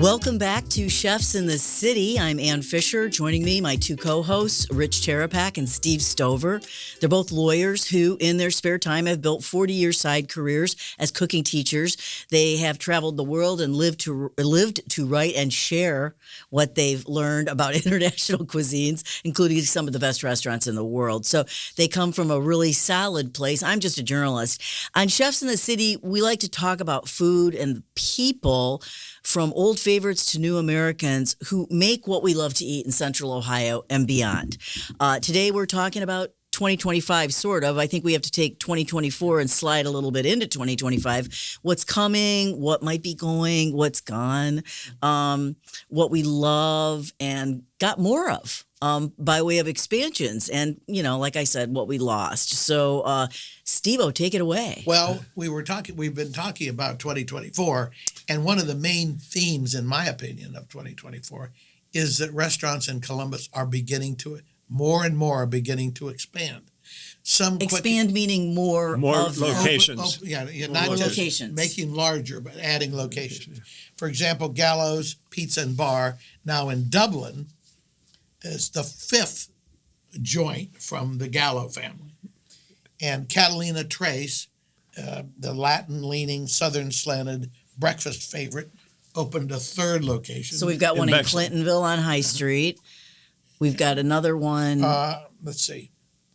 Welcome back to Chefs in the City. I'm Ann Fisher. Joining me, my two co-hosts, Rich Terapak and Steve Stover. They're both lawyers who, in their spare time, have built 40-year side careers as cooking teachers. They have traveled the world and lived to write and share what they've learned about international cuisines, including some of the best restaurants in the world. So they come from a really solid place. I'm just a journalist. On Chefs in the City, we like to talk about food and people, from old favorites to new Americans who make what we love to eat in Central Ohio and beyond. Today we're talking about 2025, sort of. I think we have to take 2024 and slide a little bit into 2025. What's coming, what might be going, what's gone, what we love and got more of by way of expansions. And, you know, like I said, what we lost. So, Steve-O, take it away. Well, we've been talking about 2024, and one of the main themes, in my opinion, of 2024 is that restaurants in Columbus are more and more beginning to expand. Meaning more of locations. Not more just locations. Making larger, but adding locations. For example, Gallows Pizza and Bar, now in Dublin, is the fifth joint from the Gallo family. And Catalina Trace, the Latin-leaning, southern-slanted breakfast favorite, opened a third location. So we've got one in Clintonville on High Street. We've got another one. Let's see.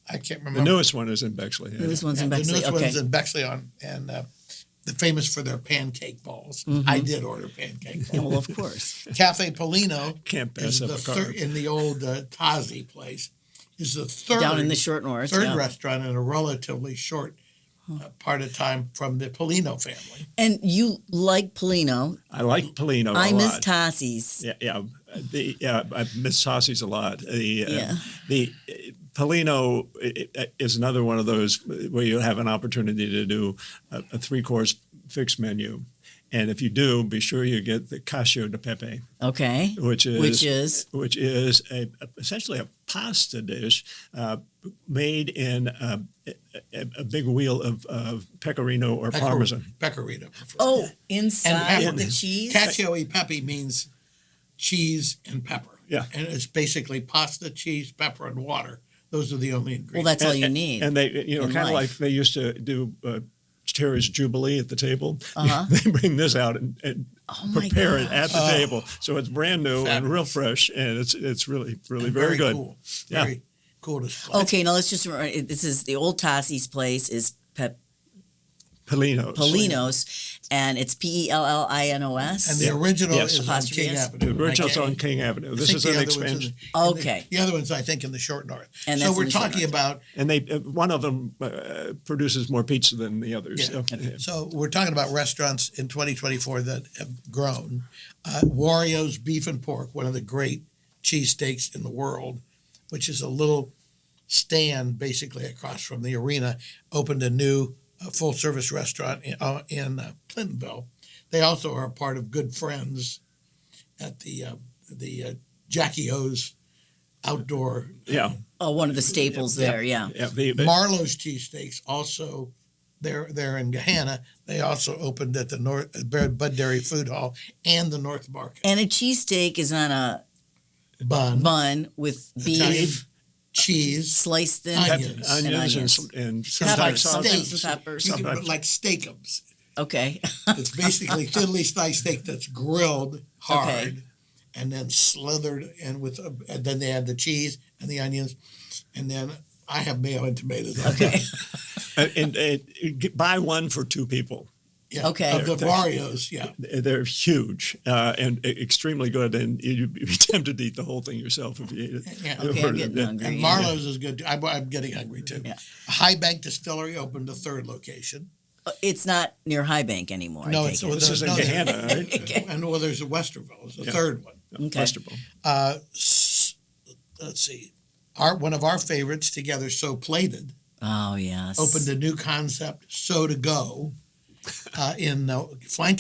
I can't remember. The newest one is in Bexley. The newest one's in Bexley. The newest one's in Bexley and they're famous for their pancake balls. Mm-hmm. I did order pancake balls. Well, of course. Cafe Polino Can't pass up a carb. In the old Tazi place is the third down in the short north. Restaurant in a relatively short part of time from the Polino family. And you like Polino? I like Polino. I a miss lot. Tassi's. I miss Tassi's a lot. The Polino is another one of those where you have an opportunity to do a three-course fixed menu. And if you do, be sure you get the cacio de pepe. Okay. Which is essentially a pasta dish made in a big wheel of pecorino or parmesan. Pecorino. Oh, inside and the cheese? Cacio e pepe means cheese and pepper. Yeah. And it's basically pasta, cheese, pepper, and water. Those are the only ingredients. Well, that's all you need. And they, kind of like they used to do Terry's Jubilee at the table. Uh-huh. They bring this out and prepare it at the table, so it's brand new and real fresh, and it's really very good. Cool. Very cool display. Okay, now let's just remember, this is the old Tassi's place is Polinos, and it's Pellinos. And the original is on Apostrophe King S. Avenue. The original's on King Avenue. This is an expansion. Okay. The other one's, I think, in the short north. And so we're talking about... And they one of them produces more pizza than the others. Yeah. So we're talking about restaurants in 2024 that have grown. Wario's Beef and Pork, one of the great cheesesteaks in the world, which is a little stand basically across from the arena, opened a new full-service restaurant in Clintonville. They also are a part of Good Friends at the Jackie O's outdoor. One of the staples there. Marlowe's Cheesesteaks also. They're in Gahanna. They also opened at the Bud Dairy Food Hall and the North Market. And a cheesesteak is on a bun with beef. Cheese, sliced thin onions and sometimes peppers. Like steakums. Okay. It's basically thinly sliced steak that's grilled hard and then slithered, and then they add the cheese and the onions, and then I have mayo and tomatoes. Okay. and buy one for two people. Yeah, okay. Of the Wario's, They're huge and extremely good, and you'd be tempted to eat the whole thing yourself if you ate it. Yeah. Okay, I'm getting hungry. And Marlowe's is good, too. I'm getting hungry, too. Yeah. High Bank Distillery opened a third location. It's not near High Bank anymore. No, this is in Gahanna, right? Okay. And there's a Westerville. It's the third one. Okay. Westerville. Let's see. One of our favorites, Together So Plated. Oh, yes. Opened a new concept, So To Go. In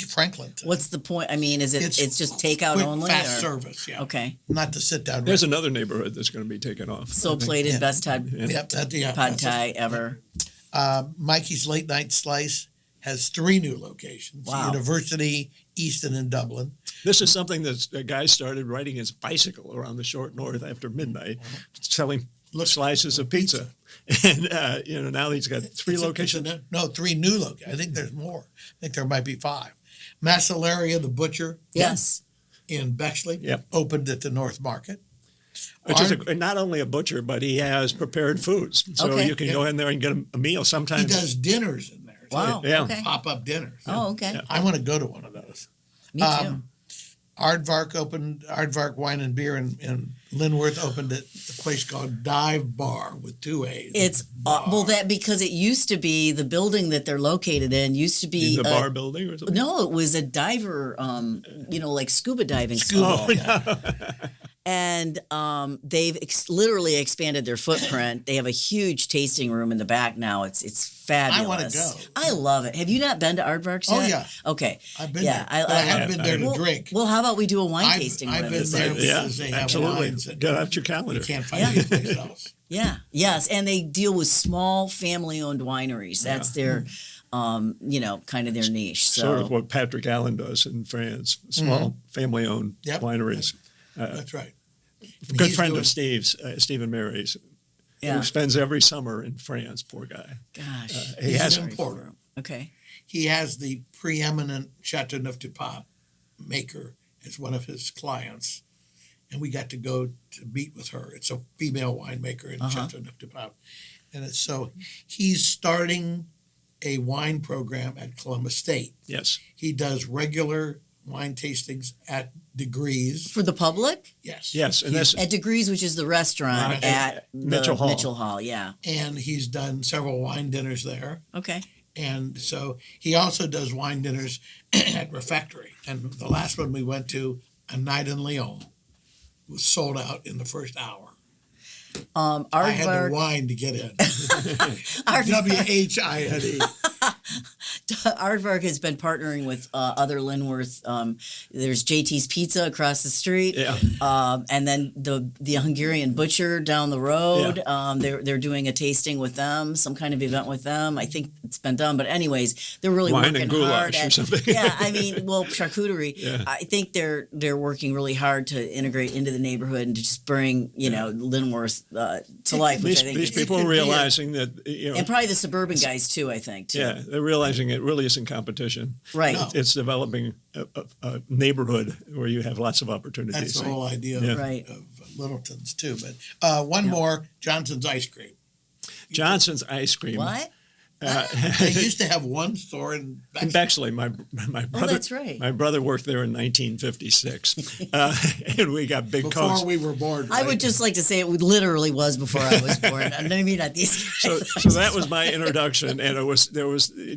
Franklin. What's the point? I mean, it's just takeout quick, only? Fast service, Okay. Not to sit down. There's another neighborhood that's going to be taken off. So Plated, best pad thai ever. Mikey's Late Night Slice has 3 new locations. Wow. University, Easton, and Dublin. This is something that a guy started riding his bicycle around the short north after midnight, selling slices of pizza. And, now he's got three locations. No, 3 new locations. I think there's more. I think there might be 5. Macellaria, the butcher. Yes. In Bexley. Yep. Opened at the North Market. Which is not only a butcher, but he has prepared foods. So you can go in there and get a meal sometimes. He does dinners in there. Wow. Yeah. Okay. Pop-up dinners. Oh, okay. Yeah. I want to go to one of those. Me too. Aardvark Wine and Beer in Linworth opened a place called Dive Bar with 2 A's. It's because it used to be the building that they're located in used to be the bar building or something. No, it was a diver, like scuba diving. And they've literally expanded their footprint. They have a huge tasting room in the back now. It's fabulous. I want to go. I love it. Have you not been to Aardvark's yet? Oh, yeah. Okay. I've been there. I haven't been there to drink. Well, how about we do a wine tasting? I've been there because they have absolutely. wines that Get out your calendar. you can't find anyplace else. Yeah. Yes. And they deal with small family-owned wineries. That's their, kind of their niche. So. Sort of what Patrick Allen does in France. Small family-owned wineries. That's right. Good friend of Steve's, Stephen Mary's, Yeah. who spends every summer in France. Poor guy. Gosh. He He's has an importer. Okay. He has the preeminent Chateauneuf-du-Pape maker as one of his clients, and we got to go to meet with her. It's a female winemaker in Chateauneuf-du-Pape, and he's starting a wine program at Columbus State. Yes. He does regular wine tastings at Degrees. For the public? Yes. Yes, and that's At Degrees, which is the restaurant Right. at Mitchell Hall. Mitchell Hall, yeah. And he's done several wine dinners there. Okay. And so he also does wine dinners at Refectory. And the last one we went to, A Night in Lyon, was sold out in the first hour. I had to whine to get in. WHINE. Aardvark has been partnering with other Linworth. There's JT's Pizza across the street, and then the Hungarian Butcher down the road. They're doing a tasting with them, some kind of event with them. I think it's been done, but anyways, they're really wine working and goulash hard or at, something. charcuterie. Yeah. I think they're working really hard to integrate into the neighborhood and to just bring Linworth to life. Which I think these people are realizing that and probably the suburban guys too. I think too. Yeah, they're realizing it really isn't competition. Right. No. It's developing a neighborhood where you have lots of opportunities. That's the whole idea of Littleton's too. But one more, Johnson's Ice Cream. Johnson's Ice Cream. What? They used to have one store in In Bexley. Bexley, my brother. Oh, that's right. My brother worked there in 1956, and we got big Before coats. we were born. I would just like to say it literally was before I was born. Maybe not these guys. So that was my introduction, and there was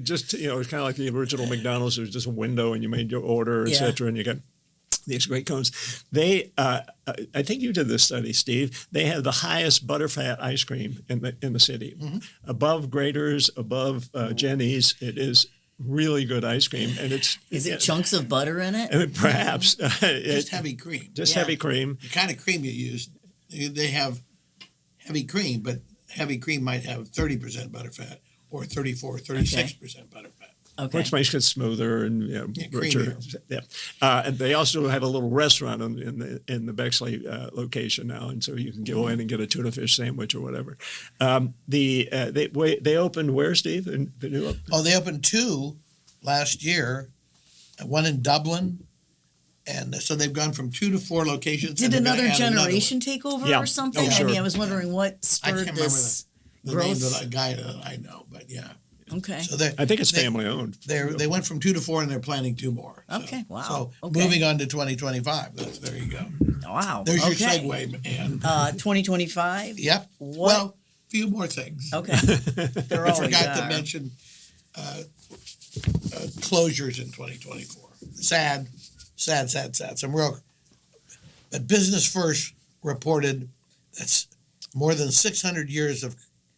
just it was kind of like the original McDonald's. There was just a window, and you made your order, etc., and you got these great cones. They, I think you did this study, Steve. They have the highest butterfat ice cream in the city, above Grater's, above Jenny's. It is really good ice cream, and Is it chunks of butter in it? Perhaps just heavy cream. Just heavy cream. The kind of cream you use, they have heavy cream, but heavy cream might have 30% butterfat or 36% butterfat. Okay. Which makes it smoother and richer. Creamier. Yeah, and they also have a little restaurant in the Bexley location now, and so you can go in and get a tuna fish sandwich or whatever. They opened where, Steve? The new They opened 2 last year, one in Dublin, and so they've gone from 2 to 4 locations. Did another generation take over or something? Oh, sure. I was wondering what spurred this the growth. name of the guy that I know, but yeah. Okay. So I think it's family owned. They went from 2 to 4, and they're planning 2 more. So, Okay, wow. So Okay. moving on to 2025. There you go. Wow. There's your okay. segue, man. 2025. Yep. What? Well, a few more things. Okay. There I always forgot are. to mention closures in 2024. Sad. Some real. But Business First reported that's more than 600 years of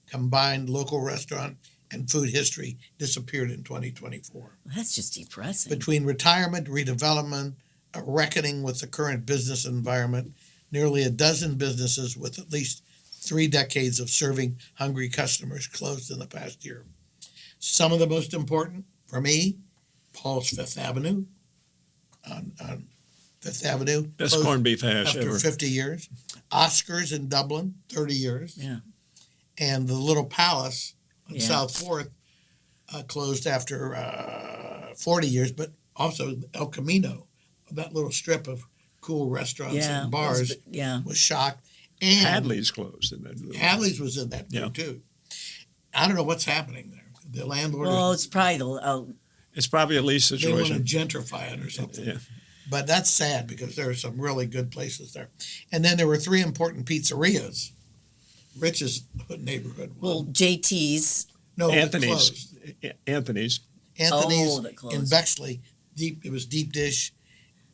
combined local restaurant and food history disappeared in 2024. That's just depressing. Between retirement, redevelopment, a reckoning with the current business environment, nearly a dozen businesses with at least 3 decades of serving hungry customers closed in the past year. Some of the most important, for me, Paul's Fifth Avenue on Fifth Avenue. Best closed corned beef hash after ever. 50 years. Oscars in Dublin, 30 years. Yeah. And the Little Palace on Yeah. South 4th closed after 40 years, but also El Camino, that little strip of cool restaurants Yeah. and bars, Yeah. was shocked. And Hadley's closed. In that Hadley's was in that Yeah. too. I don't know what's happening there. The landlord, Well, it's probably the It's probably a lease they want to situation. gentrify it or something. Yeah. But that's sad because there are some really good places there. And then there were 3 important pizzerias. Rich's neighborhood. well JT's. no, it Anthony's. closed. Anthony's. Anthony's that closed. in Bexley. It was deep dish,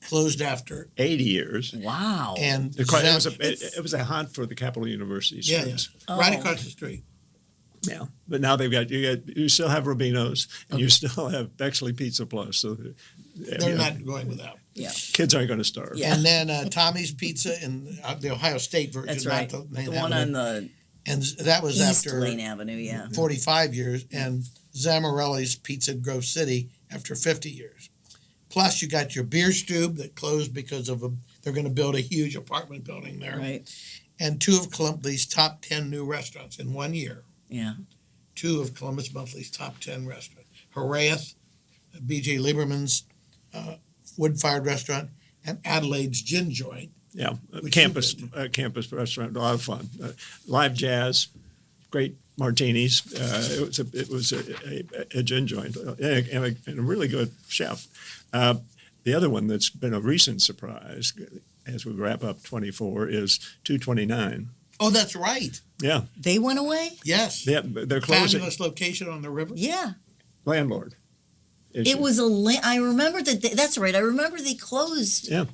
closed after. 80 years. Wow. And It Zem- was a haunt for the Capital University yeah, students. Oh. right across the street. Yeah, but now you still have Rubino's and you still have Bexley Pizza Plus. So They're not going without. Yeah. kids aren't going to starve. Yeah. And then Tommy's Pizza in the Ohio State version. That's right. Not The main one avenue. on the And that was East after Lane Avenue. Yeah. 45 years, and Zamorelli's Pizza in Grove City after 50 years. Plus, you got your beer stube that closed because of they're going to build a huge apartment building there. Right. And 2 of Columbia's top 10 new restaurants in 1 year. Yeah. 2 of Columbus Monthly's top 10 restaurants. Horaeus, B.J. Lieberman's wood-fired restaurant, and Adelaide's Gin Joint. Yeah, Which campus you campus restaurant, a lot of fun. Live jazz, great martinis. It was a gin joint and a really good chef. The other one that's been a recent surprise as we wrap up 24 is 229. Oh, that's right. Yeah, They went away? Yes. they're closing. Fabulous location on the river. Yeah. Landlord. It issue. was I remember that's right. I remember they closed. Yeah.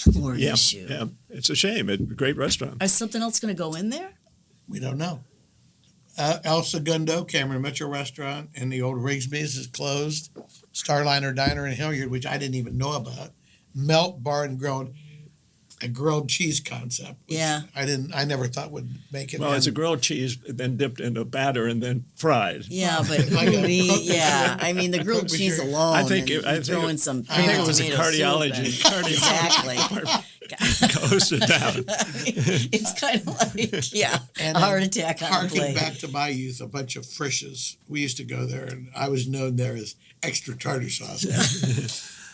Landlord Yeah, issue. yeah. It's a shame. It's a great restaurant. Is something else going to go in there? We don't know. El Segundo, Cameron Mitchell Restaurant, and the old Rigsby's is closed. Starliner Diner in Hilliard, which I didn't even know about. Melt Bar and Grilled, a grilled cheese concept. Which Yeah. I never thought would make it. Well, it's a in. grilled cheese, then dipped into batter and then fried. Yeah, but Like a I mean the grilled cook cheese with your- alone. I think and it- I think throw it- in some. I think it was a tomato soup cardiology. and- Exactly. Closed it down. It's kind of like And a heart attack on the Harking plate. back to my youth, a bunch of Frisch's. We used to go there, and I was known there as extra tartar sauce.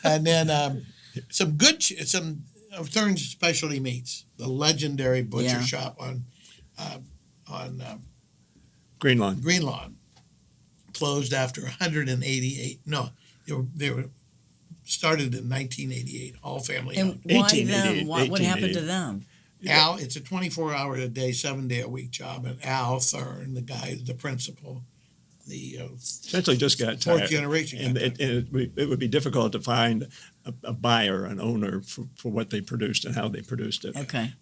And then some good, some of Thurn's specialty meats. The legendary butcher Yeah. shop on Green Lawn. Green Lawn closed after 188. No, they were started in 1988. All family And owned. why 1888, them? What happened to 1888. them? Al, it's a 24-hour a day, 7-day-a-week job, and Al Thurn, the guy, the principal, the Essentially just got fourth tired. generation. And it would be difficult to find a buyer, an owner for what they produced and how they produced it. Okay.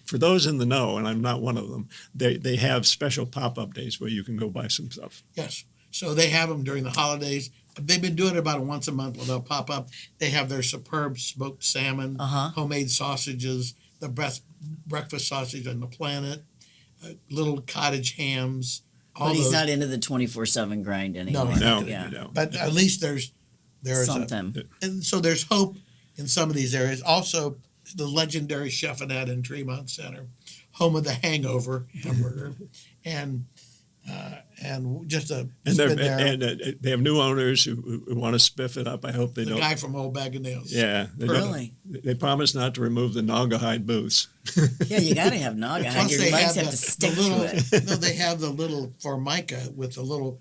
For those in the know, and I'm not one of them, they have special pop-up days where you can go buy some stuff. Yes. So they have them during the holidays. They've been doing it about once a month where they'll pop up. They have their superb smoked salmon, homemade sausages, the best breakfast sausage on the planet, little cottage hams. But he's not into the 24/7 grind anymore. he's No, not Yeah. no. But at least there's Something. and so there's hope in some of these areas. Also, the legendary Chef-Annette in Tremont Center, home of the Hangover hamburger, and just a And, been there. they have new owners who want to spiff it up. I hope they The don't. guy from Old Bag of Nails. Yeah, they Really? They promise not to remove the Naugahyde booths. Yeah, you got to have naga. Plus Your they legs have have to stick the little, to it. No, they have the little Formica with the little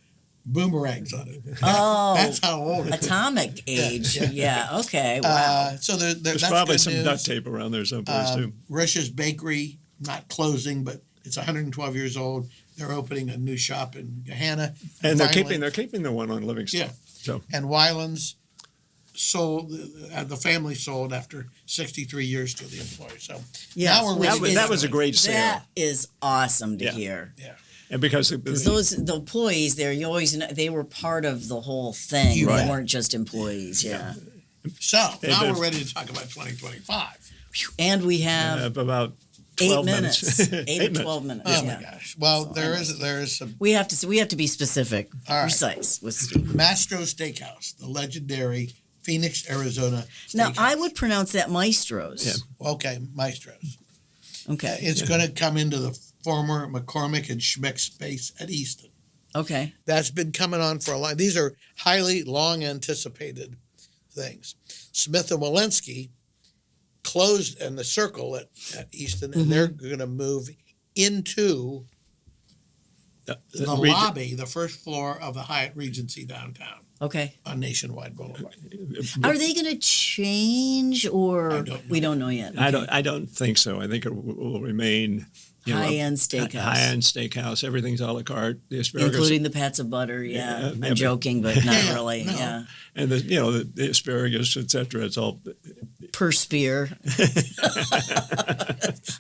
boomerangs on it. Oh, That's how old it is. atomic age. yeah. Yeah. Okay. Wow. So There's that's probably good some news. duct tape around there someplace too. Rish's Bakery, not closing, but it's 112 years old. They're opening a new shop in Gahanna. And they're Finally- keeping the one on Livingston. Yeah. So And Wyland's sold, the family sold after 63 years to the employee. So Yes, now we're which ready. that was a great sale. That is awesome to Yeah. hear. Yeah. And because Because the employees there, you always know, they were part of the whole thing. Right. They weren't just employees. Yeah. So now but- we're ready to talk about 2025. And we have about 8 12 minutes, 8 or 12 minutes. Oh yeah. my gosh. Well, So there I is some We have to be specific, All right. precise with Steve. Mastro Steakhouse, the legendary Phoenix, Arizona. Now, I Steakhouse. would pronounce that Maestro's. Yeah. Okay, Maestros. Okay. It's going to come into the former McCormick and Schmick space at Easton. Okay. That's been coming on for a long. These are highly long anticipated things. Smith and Walensky closed in the circle at Easton, and they're going to move into the lobby, the first floor of the Hyatt Regency downtown Okay. on Nationwide Boulevard. Are they going to change, or I don't know. we don't know yet? I don't think so. I think it will remain High-end steakhouse. High-end steakhouse. Everything's a la carte. The asparagus, Including the pats of butter. Yeah. Yeah, I'm joking, but not really. no. Yeah. and the asparagus, etc. It's all Per spear.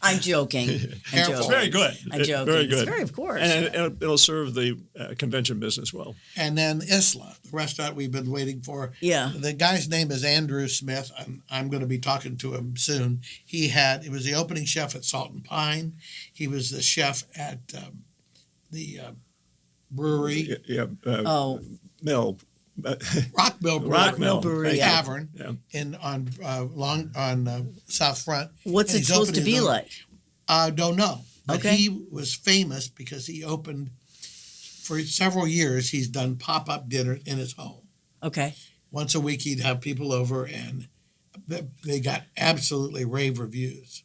I'm joking. I'm Careful. joking. it's very good. I'm joking. Very It's good. very, of course. And it'll serve the convention business well. And then Isla, the restaurant we've been waiting for. Yeah. The guy's name is Andrew Smith. I'm going to be talking to him soon. He was the opening chef at Salt and Pine. He was the chef at the brewery, Mill. Rockmill Brewery, Rock Mill. Brewery, the yeah. Tavern, Yeah. on South Front. What's And it he's supposed to opening be the- like? I don't know. But Okay. he was famous because he opened, for several years, he's done pop-up dinner in his home. Okay. Once a week, he'd have people over, and they got absolutely rave reviews.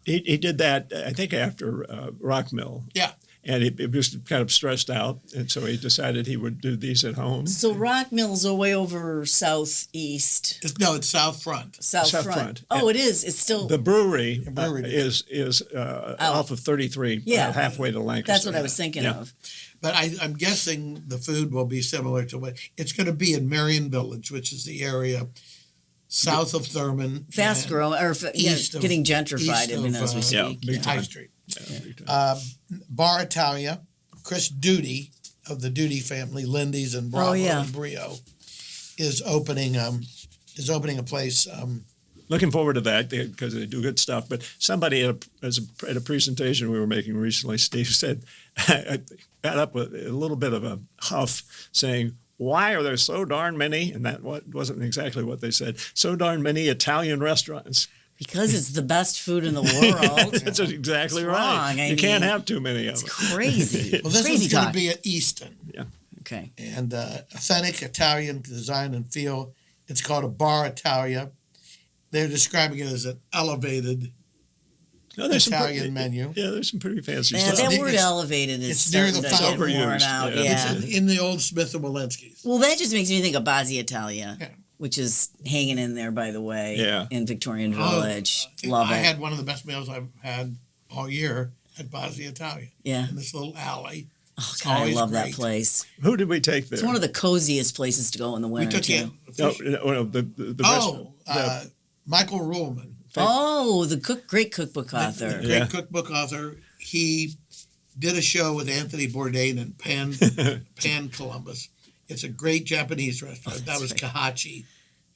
He did that, I think, after Rock Mill. Yeah. And he was kind of stressed out, and so he decided he would do these at home. So Rock Mill's are way over southeast, It's South Front. south South front. front. Oh, it is. It's still. The brewery, brewery. is off of 33, Yeah. halfway to Lancaster. That's what I was thinking Yeah. of. But I'm guessing the food will be similar to what it's going to be in Marion Village, which is the area south of Thurman. Fast and growing, or east of- getting gentrified. east I mean, of, as we speak. yeah, big High time. Street. Yeah, big time. Bar Italia, Chris Duty of the Duty family, Lindy's and Bravo yeah. and Brio, is opening a place. Looking forward to that because they do good stuff. But somebody at a presentation we were making recently, Steve said, I got up with a little bit of a huff saying, why are there so darn many, and that wasn't exactly what they said, so darn many Italian restaurants? Because it's the best food in the world. That's exactly It's right. wrong. I You can't mean, have too many of It's them. crazy. Well, this crazy is going to talk. be at Easton, Okay. and authentic Italian design and feel. It's called a Bar Italia. They're describing it as an elevated No, there's Italian menu. Yeah, there's some pretty fancy Man, stuff. that word It's- elevated is it's near starting the to get fountain. worn Overused, out. yeah. Yeah. It's in the old Smith and Walensky's. Well, that just makes me think of Bazzi Italia, Yeah. which is hanging in there, by the way, Yeah. in Victorian Oh, Village. Love I it. had one of the best meals I've had all year at Bazzi Italia Yeah. in this little alley. Oh, It's God, I always love that great. place. Who did we take there? It's one of the coziest places to go in the We winter, took too. in no, the Michael Ruhlman, Oh, the great cookbook the author. great Yeah. cookbook author. He did a show with Anthony Bourdain in Pan Columbus. It's a great Japanese restaurant. Oh, that was that's Kahachi,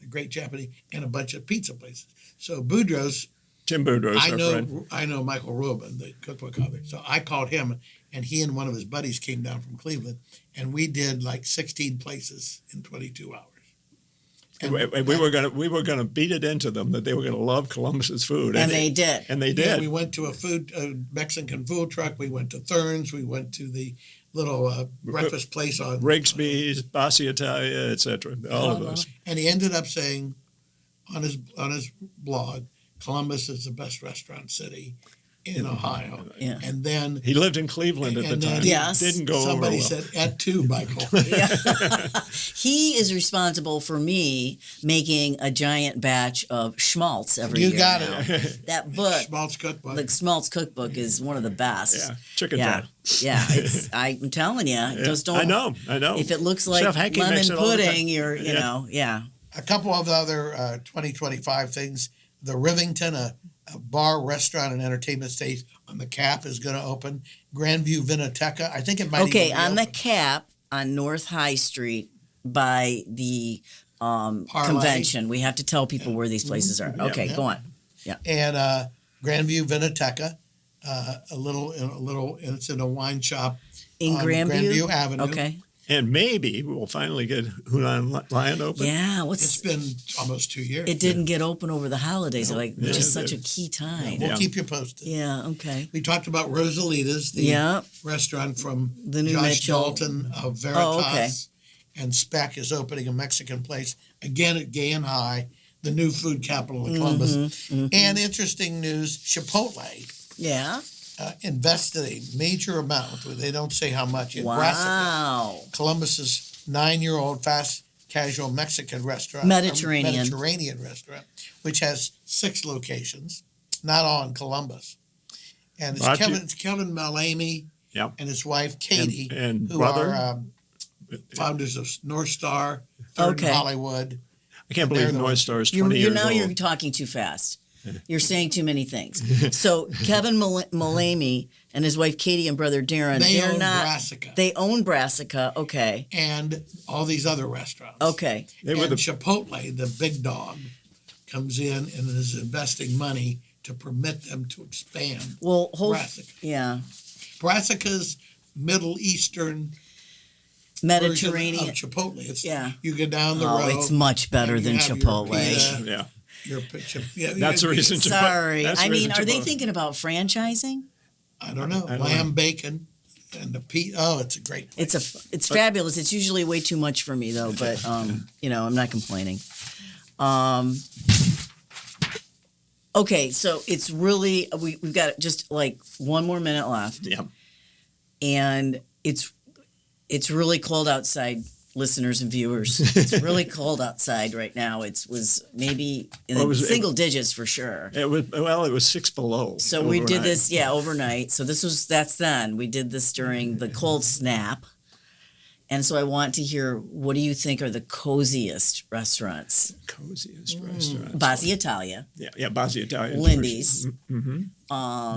a great Japanese, and a bunch of pizza places. So Boudreaux's, Jim Boudreaux's our friend. I know Michael Ruhlman, the cookbook author. So I called him, and he and one of his buddies came down from Cleveland, and we did like 16 places in 22 hours. And we were gonna beat it into them that they were gonna love Columbus's food, And they did. and they Yeah, did. we went to a Mexican food truck. We went to Thurns. We went to the little breakfast place on Rigsby's, Bassi Italia, etc. All of those. And he ended up saying on his blog, Columbus is the best restaurant city in Ohio. Yeah. And then He lived in Cleveland at the And then time. he- Yes. Didn't go somebody over well. said, "At two, Michael." He is responsible for me making a giant batch of schmaltz every You year. got now. it. That book, Schmaltz cookbook. the schmaltz cookbook, is one of the best. Yeah, chicken Yeah, fat. yeah. I'm telling you, just don't. I know. If it looks like Chef Hackey lemon makes it all the time. pudding, you're, you Yeah. know, yeah. A couple of other 2025 things. The Rivington, a bar, restaurant, and entertainment space on the Cap is going to open. Grandview Vinoteca. I think it might Okay, even be on the open. Cap on North High Street by the Parlay. convention. We have to tell people where these places are. Okay, Yeah. go on. And Grandview Vinoteca, a little, it's in a wine shop In on Grandview? Avenue. Okay. And maybe we'll finally get Hunan Lion open. Yeah, It's been almost 2 years. it didn't get open over the holidays, like Yeah, which is it such a did. key time. We'll Yeah. keep you posted. Yeah, okay. We talked about Rosalita's, the Yeah. restaurant from The new Josh Mitchell. Dalton of Veritas. Oh, okay. And Speck is opening a Mexican place again at Gay and High, the new food capital of Columbus. Mm-hmm. And interesting news: Chipotle Yeah. invested a major amount. They don't say how much in Brassica, Wow. Columbus's 9-year-old fast casual Mexican restaurant, Mediterranean restaurant, which has 6 locations, not all in Columbus. And Brought you- it's Kevin Malamy Yeah. and his wife Katie, And who brother. are founders of North Star, Third Okay. in Hollywood. I can't They're believe the North ones- Star is 20 years Now old. you're talking too fast. You're saying too many things. So Kevin Malamy and his wife Katie and brother Darren, They they're own not. Brassica They own Brassica. Okay. and all these other restaurants. Okay. They were And the Chipotle, the big dog, comes in and is investing money to permit them to expand Well, Brassica. yeah. Brassica's Middle Eastern Mediterranean. version of Chipotle. It's, Yeah. You go down the Oh, road. it's much better and you than have your Chipotle. pita, yeah. your yeah, That's the reason. Sorry. That's the I mean, reason are they Chipotle- thinking about franchising? I don't know. I don't Lamb know. bacon and the pita. Oh, it's a great place. It's fabulous. It's usually way too much for me though, but I'm not complaining. Okay, so it's really we've got just like one more minute left, Yeah. and it's really cold outside, listeners and viewers. It's really cold outside right now. Was maybe in Well, the it was- single digits for sure. It was 6 below. So we did overnight. this, overnight. So that's then. We did this during the cold snap. And so I want to hear, what do you think are the coziest restaurants? Coziest restaurant. Basi Italia, Yeah, Basi Italian. Lindy's,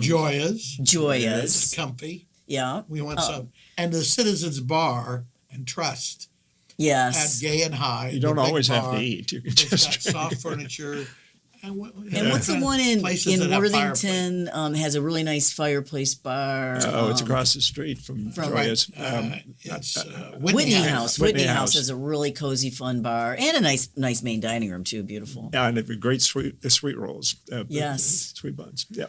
Joya's. It's Joya's. comfy. Yeah. We want some. And the Citizens Bar and Trust at Yes. Gay and High. You don't the big always have bar. to eat. You can It's got just soft furniture. And And what's the one in places that have Worthington? Has a really nice fireplace bar. it's across the street from Right. Joya's. It's Whitney House. Whitney Whitney House House. has a really cozy, fun bar and a nice main dining room too. Beautiful. Yeah, and they've got great sweet rolls. Yes. Sweet buns. Yeah.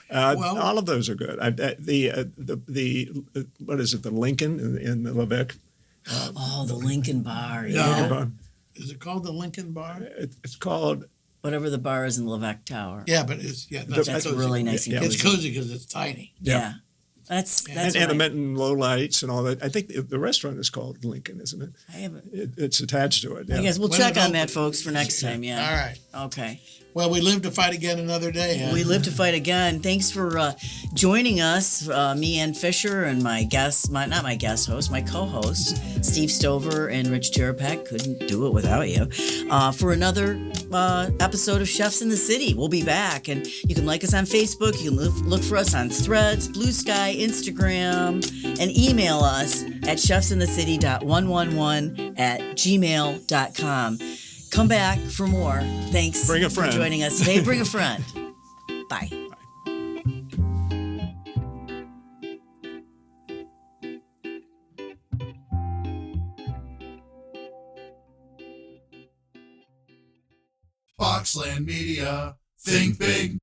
Well- all of those are good. The what is it? The Lincoln in the Lebec. Oh, the Lincoln Bar. No. Yeah. Bar. Is it called the Lincoln Bar? It's called. Whatever the bar is in Levesque Tower. Yeah, but that's That's cozy. really nice and Yeah. It's cozy. cozy because it's tiny. Yeah. That's And right. the Minton low lights and all that. I think the restaurant is called Lincoln, isn't it? I haven't. It's attached to it. Yeah. I guess we'll When check it on that, opens. folks, for next time. Yeah. All right. Okay. Well, we live to fight again another day. Huh? We live to fight again. Thanks for joining us, me, Ann Fisher, and my guest, not my guest host, my co-hosts, Steve Stover and Rich Terapak. Couldn't do it without you. For another episode of Chefs in the City. We'll be back, and you can like us on Facebook. You can look for us on Threads, Blue Sky, Instagram, and email us at chefsinthecity.111@gmail.com. Come back for more. Thanks Bring a friend. for joining us today. Bring a friend. Bye. Boxland Media. Think big.